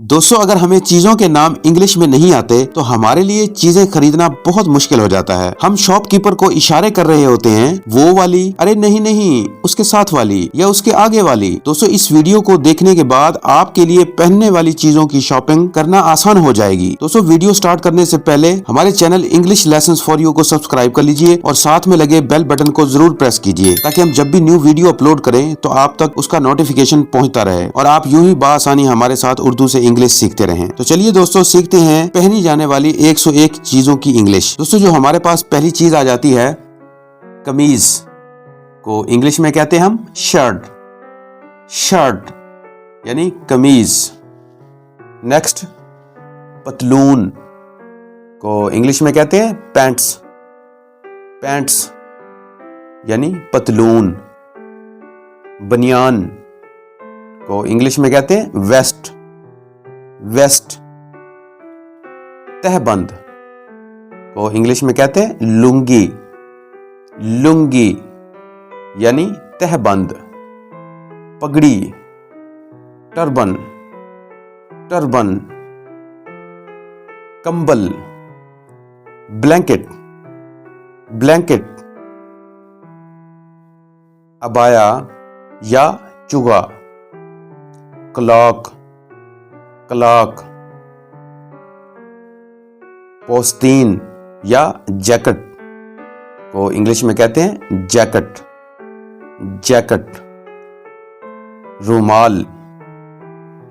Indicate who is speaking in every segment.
Speaker 1: दोस्तों, अगर हमें चीजों के नाम इंग्लिश में नहीं आते तो हमारे लिए चीजें खरीदना बहुत मुश्किल हो जाता है। हम शॉपकीपर को इशारे कर रहे होते हैं, वो वाली, अरे नहीं नहीं, उसके साथ वाली या उसके आगे वाली। दोस्तों, इस वीडियो को देखने के बाद आपके लिए पहनने वाली चीजों की शॉपिंग करना आसान हो जाएगी। दोस्तों, वीडियो स्टार्ट करने से पहले हमारे channel English lessons for you को सब्सक्राइब कर लीजिए और साथ में लगे बेल बटन को जरूर प्रेस कीजिए ताकि हम जब भी न्यू वीडियो अपलोड करें तो आप तक उसका नोटिफिकेशन पहुंचता रहे और आप यूं ही बआसानी हमारे साथ उर्दू से इंग्लिश सीखते रहें। तो चलिए दोस्तों, सीखते हैं पहनी जाने वाली 101 चीजों की इंग्लिश। दोस्तों, जो हमारे पास पहली चीज आ जाती है, कमीज को इंग्लिश में कहते हैं हम शर्ट। शर्ट यानी कमीज। नेक्स्ट, पतलून को इंग्लिश में कहते हैं पैंट्स। पैंट्स यानी पतलून। बनियान को इंग्लिश में कहते हैं वेस्ट। वेस्ट। तहबंद को इंग्लिश में कहते हैं लुंगी। लुंगी यानी तहबंद। पगड़ी, टर्बन। टर्बन। कंबल, ब्लैंकेट। ब्लैंकेट। अबाया या चुगा। क्लॉक। क्लॉक। पोस्तीन या जैकेट को इंग्लिश में कहते हैं जैकेट। जैकेट। रुमाल,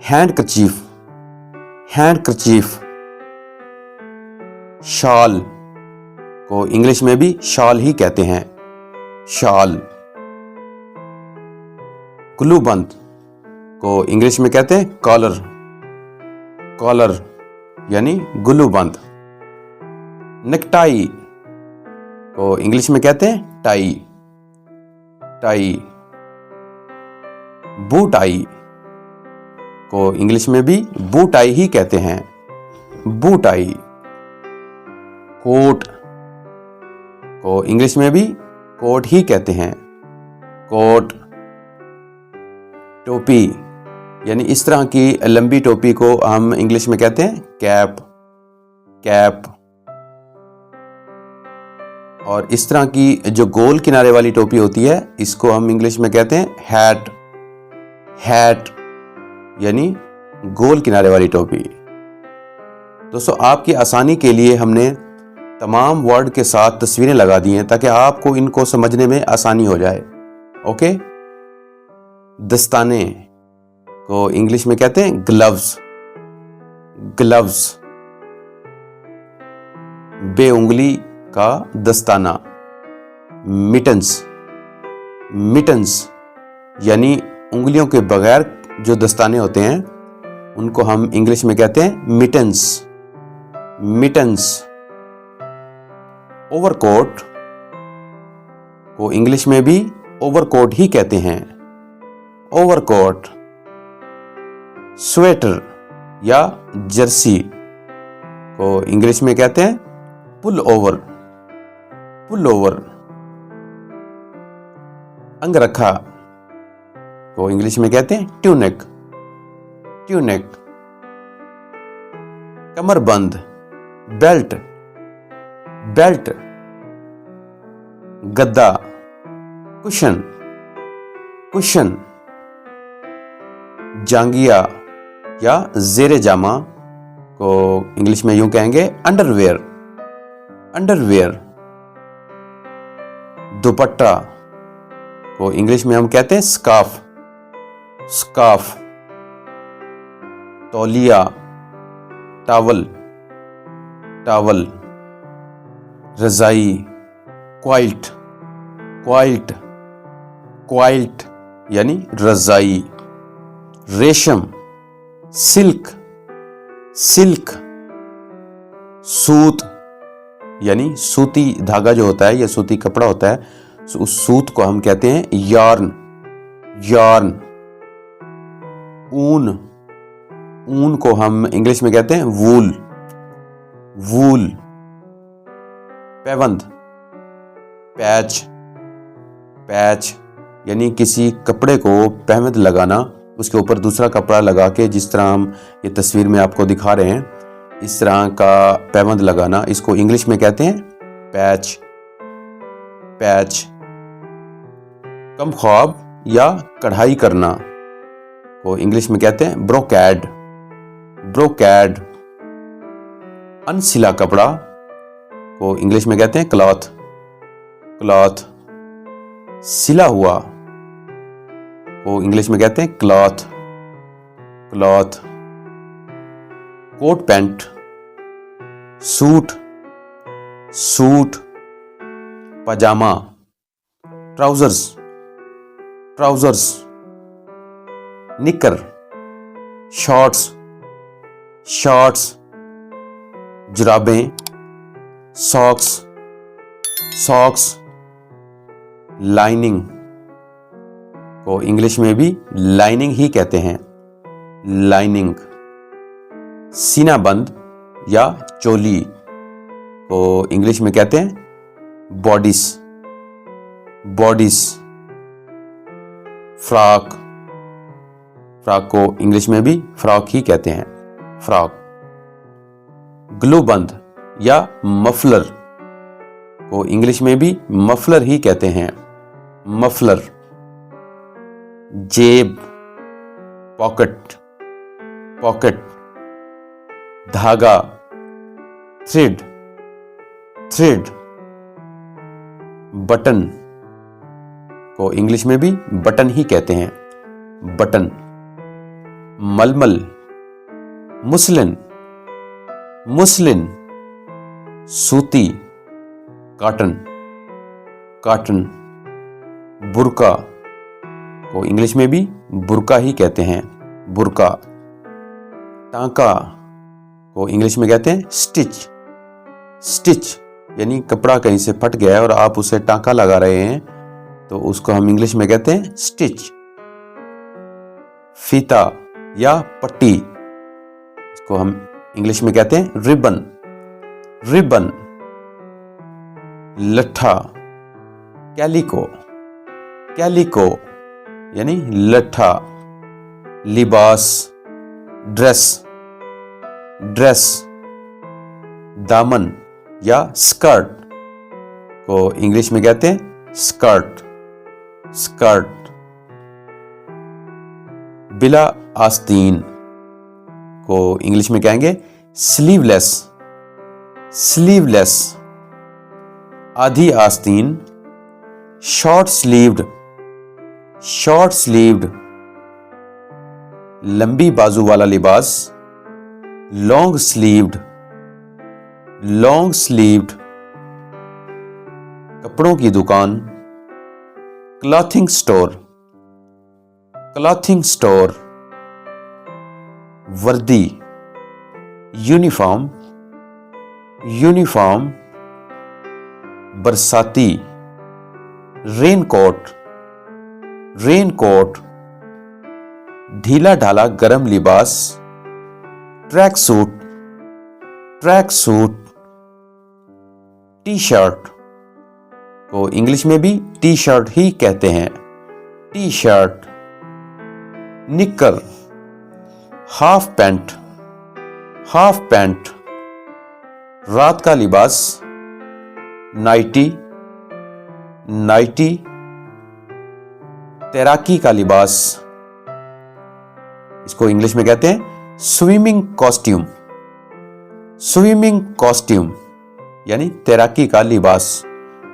Speaker 1: हैंडकरचीफ। हैंडकरचीफ। शॉल को इंग्लिश में भी शॉल ही कहते हैं। शॉल। ग्लूबंद को इंग्लिश में कहते हैं कॉलर। कॉलर यानी ग्लूबंद। नेकटाई को इंग्लिश में कहते हैं टाई। टाई। बू टाई को इंग्लिश में भी बू टाई ही कहते हैं। बू टाई। कोट को इंग्लिश में भी कोट ही कहते हैं। कोट। टोपी यानी इस तरह की लंबी टोपी को हम इंग्लिश में कहते हैं कैप। कैप। और इस तरह की जो गोल किनारे वाली टोपी होती है इसको हम इंग्लिश में कहते हैं हैट। हैट यानी गोल किनारे वाली टोपी। दोस्तों, आपकी आसानी के लिए हमने तमाम वर्ड के साथ तस्वीरें लगा दी हैं ताकि आपको इनको समझने में आसानी हो जाए। ओके। दस्ताने को इंग्लिश में कहते हैं ग्लव्स। ग्लव्स। बेउंगली का दस्ताना, मिटन्स। मिटन्स यानी उंगलियों के बगैर जो दस्ताने होते हैं उनको हम इंग्लिश में कहते हैं मिटन्स। मिटन्स। ओवरकोट को इंग्लिश में भी ओवरकोट ही कहते हैं। ओवरकोट। स्वेटर या जर्सी को इंग्लिश में कहते हैं पुल ओवर। Pull over. अंगरखा को इंग्लिश में कहते हैं ट्यूनिक। ट्यूनिक। कमरबंद, बेल्ट। बेल्ट। गद्दा, कुशन। कुशन। जांगिया या जेरे जामा को इंग्लिश में यूं कहेंगे अंडरवेयर। अंडरवेयर। दुपट्टा को इंग्लिश में हम कहते हैं स्कार्फ। स्कार्फ। तौलिया, टॉवल। टॉवल। रजाई, क्वाइल्ट। क्वाइल्ट। क्वाइल्ट यानी रजाई। रेशम, सिल्क। सिल्क। सूत यानी सूती धागा जो होता है या सूती कपड़ा होता है, उस सूत को हम कहते हैं यार्न। यार्न। ऊन। ऊन को हम इंग्लिश में कहते हैं वूल। वूल। पैबंद, पैच। पैच यानी किसी कपड़े को पैबंद लगाना, उसके ऊपर दूसरा कपड़ा लगा के, जिस तरह हम ये तस्वीर में आपको दिखा रहे हैं, इस तरह का पैबंद लगाना, इसको इंग्लिश में कहते हैं पैच। पैच। कम ख्वाब या कढ़ाई करना को इंग्लिश में कहते हैं ब्रोकैड। ब्रोकैड। अनसिला कपड़ा को इंग्लिश में कहते हैं क्लॉथ। क्लॉथ। सिला हुआ को इंग्लिश में कहते हैं cloth. Cloth. Coat pant, suit, suit, pyjama, trousers, trousers, निकर, शॉर्ट्स, शॉर्ट्स, जुराबें, सॉक्स, सॉक्स, लाइनिंग को इंग्लिश में भी लाइनिंग ही कहते हैं, लाइनिंग। सीना बंद या चोली को इंग्लिश में कहते हैं बॉडिस। बॉडिस। फ्रॉक। फ्रॉक को इंग्लिश में भी फ्रॉक ही कहते हैं, फ्रॉक। ग्लू बंद या मफलर को इंग्लिश में भी मफलर ही कहते हैं, मफलर। जेब, पॉकेट, पॉकेट। धागा, थ्रेड, थ्रेड। बटन को इंग्लिश में भी बटन ही कहते हैं, बटन। मलमल, मुस्लिन, मुस्लिन। सूती, कॉटन, कॉटन। बुर्का को इंग्लिश में भी बुर्का ही कहते हैं, बुर्का। टांका को इंग्लिश में कहते हैं स्टिच। स्टिच यानी कपड़ा कहीं से फट गया है और आप उसे टांका लगा रहे हैं तो उसको हम इंग्लिश में कहते हैं स्टिच। फीता या पट्टी, इसको हम इंग्लिश में कहते हैं रिबन। रिबन। लट्ठा, कैलिको, कैलिको यानी लट्ठा। लिबास, ड्रेस, ड्रेस। दामन या स्कर्ट को इंग्लिश में कहते हैं स्कर्ट, स्कर्ट। बिला आस्तीन को इंग्लिश में कहेंगे स्लीवलेस, स्लीवलेस। आधी आस्तीन, शॉर्ट स्लीव्ड, शॉर्ट स्लीव्ड। लंबी बाजू वाला लिबास, लॉन्ग स्लीव्ड, लॉन्ग स्लीव्ड। कपड़ों की दुकान, क्लॉथिंग स्टोर, क्लॉथिंग स्टोर। वर्दी, यूनिफॉर्म, यूनिफॉर्म। बरसाती, रेनकोट, रेनकोट। ढीला ढाला गर्म लिबास, track suit, track suit. T shirt को इंग्लिश में भी टी शर्ट ही कहते हैं, टी शर्ट। निक्कर, हाफ पैंट, हाफ पैंट। रात का लिबास, नाइटी, नाइटी। तैराकी का लिबास, इसको इंग्लिश में कहते हैं स्विमिंग कॉस्ट्यूम, स्विमिंग कॉस्ट्यूम यानी तैराकी का लिबास।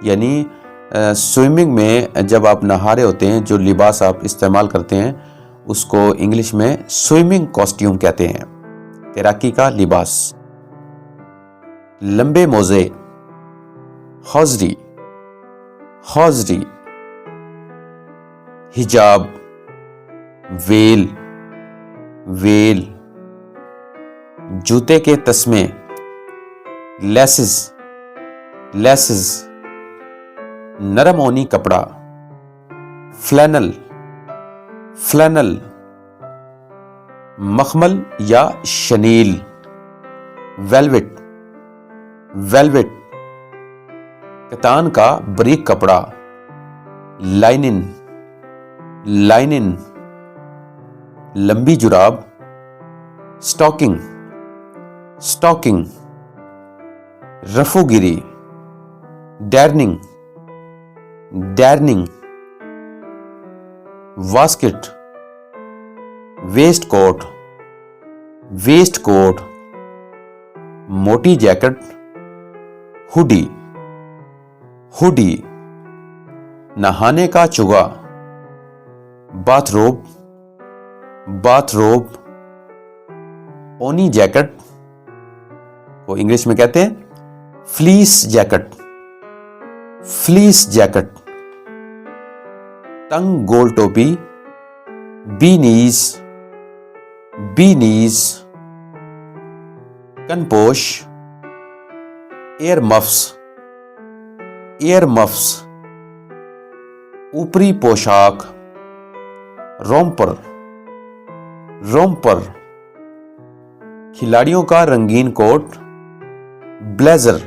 Speaker 1: यानी स्विमिंग में जब आप नहा रहे होते हैं जो लिबास आप इस्तेमाल करते हैं उसको इंग्लिश में स्विमिंग कॉस्ट्यूम कहते हैं, तैराकी का लिबास। लंबे मोजे, हौजरी, हौजरी। हिजाब, वेल, वेल। जूते के तस्मे, लेसेस, लेसेस। नरम ऊनी कपड़ा, फ्लैनल, फ्लैनल। मखमल या शनील, वेलवेट, वेलवेट। कतान का बारीक कपड़ा, लाइनिन, लाइनिन। लंबी जुराब, स्टॉकिंग, स्टॉकिंग। रफूगिरी, डैर्निंग, डैर्निंग। वास्केट, वेस्ट कोट, वेस्ट कोट। मोटी जैकेट, हुडी, हुडी। नहाने का चुगा, बाथरोब, बाथरोब। ओनी जैकेट को इंग्लिश में कहते हैं फ्लीस जैकेट, फ्लीस जैकेट। तंग गोल टोपी, बीनीज, बीनीज। कनपोश, एयर मफ्स, एयर मफ्स। ऊपरी पोशाक, रोम्पर, रोम्पर। खिलाड़ियों का रंगीन कोट, ब्लेजर,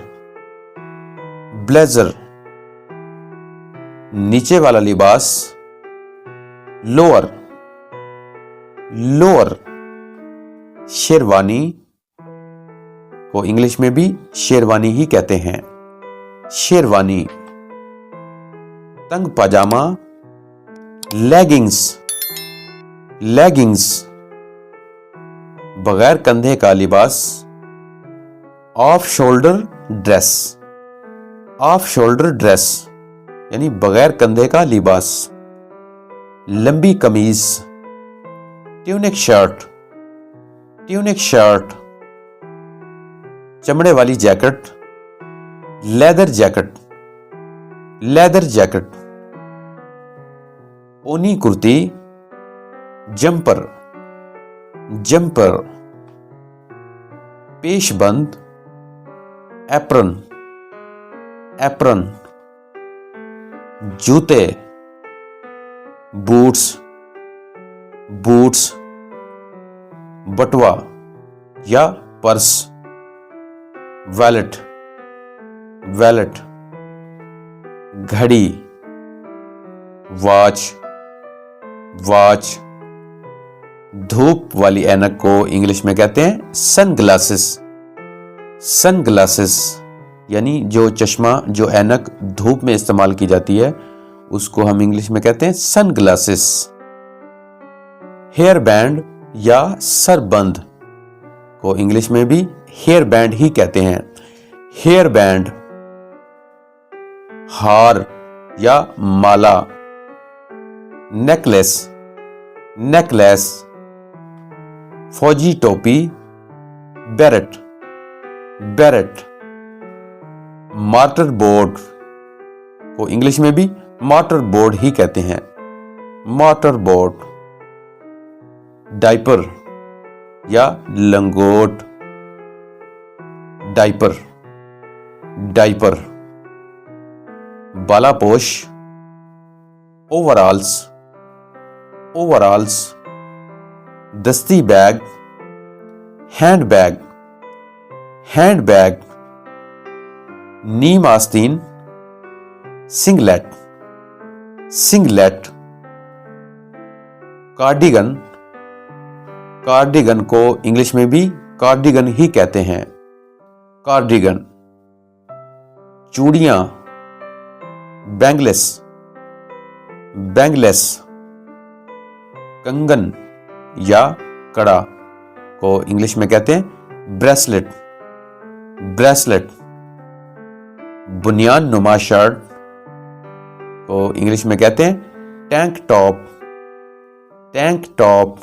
Speaker 1: ब्लेजर। नीचे वाला लिबास, लोअर, लोअर। शेरवानी को इंग्लिश में भी शेरवानी ही कहते हैं, शेरवानी। तंग पाजामा, लेगिंग्स, लेगिंग्स। बगैर कंधे का लिबास, off shoulder dress, off shoulder dress यानी बगैर कंधे का लिबास। लंबी कमीज, ट्यूनिक शर्ट, ट्यूनिक शर्ट। चमड़े वाली jacket, leather jacket, leather jacket. ओनी कुर्ती, जंपर, जंपर। पेशबंद, एप्रन, एप्रन। जूते, बूट्स, बूट्स। बटुआ या पर्स, वैलेट, वैलेट। घड़ी, वॉच, वॉच। धूप वाली ऐनक को इंग्लिश में कहते हैं सनग्लासेस, सनग्लासेस यानी जो चश्मा, जो ऐनक धूप में इस्तेमाल की जाती है उसको हम इंग्लिश में कहते हैं सनग्लासेस। हेयर बैंड या सरबंद को इंग्लिश में भी हेयर बैंड ही कहते हैं, हेयर बैंड। हार या माला, नेकलेस, नेकलेस। फौजी टोपी, बेरेट, बेरेट। मार्टर बोर्ड को इंग्लिश में भी मार्टर बोर्ड ही कहते हैं, मार्टर बोर्ड। डायपर या लंगोट, डायपर, डायपर। बालापोश, overalls, overalls. दस्ती bag, hand bag, hand bag. नीम आस्तीन, सिंगलेट, सिंगलेट। कार्डिगन, कार्डिगन को इंग्लिश में भी कार्डिगन ही कहते हैं, कार्डिगन। चूड़ियां, बैंगलेस, बैंगलेस। कंगन या कड़ा को इंग्लिश में कहते हैं ब्रेसलेट, ब्रेसलेट। बुनियान नुमा शर्ट को इंग्लिश में कहते हैं टैंक टॉप, टैंक टॉप।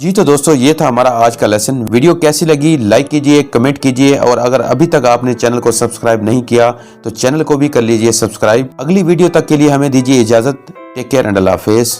Speaker 1: जी तो दोस्तों ये था हमारा आज का लेसन। वीडियो कैसी लगी लाइक कीजिए, कमेंट कीजिए और अगर अभी तक आपने चैनल को सब्सक्राइब नहीं किया तो चैनल को भी कर लीजिए सब्सक्राइब। अगली वीडियो तक के लिए हमें दीजिए इजाजत। टेक केयर एंड अल्लाह हाफिज़।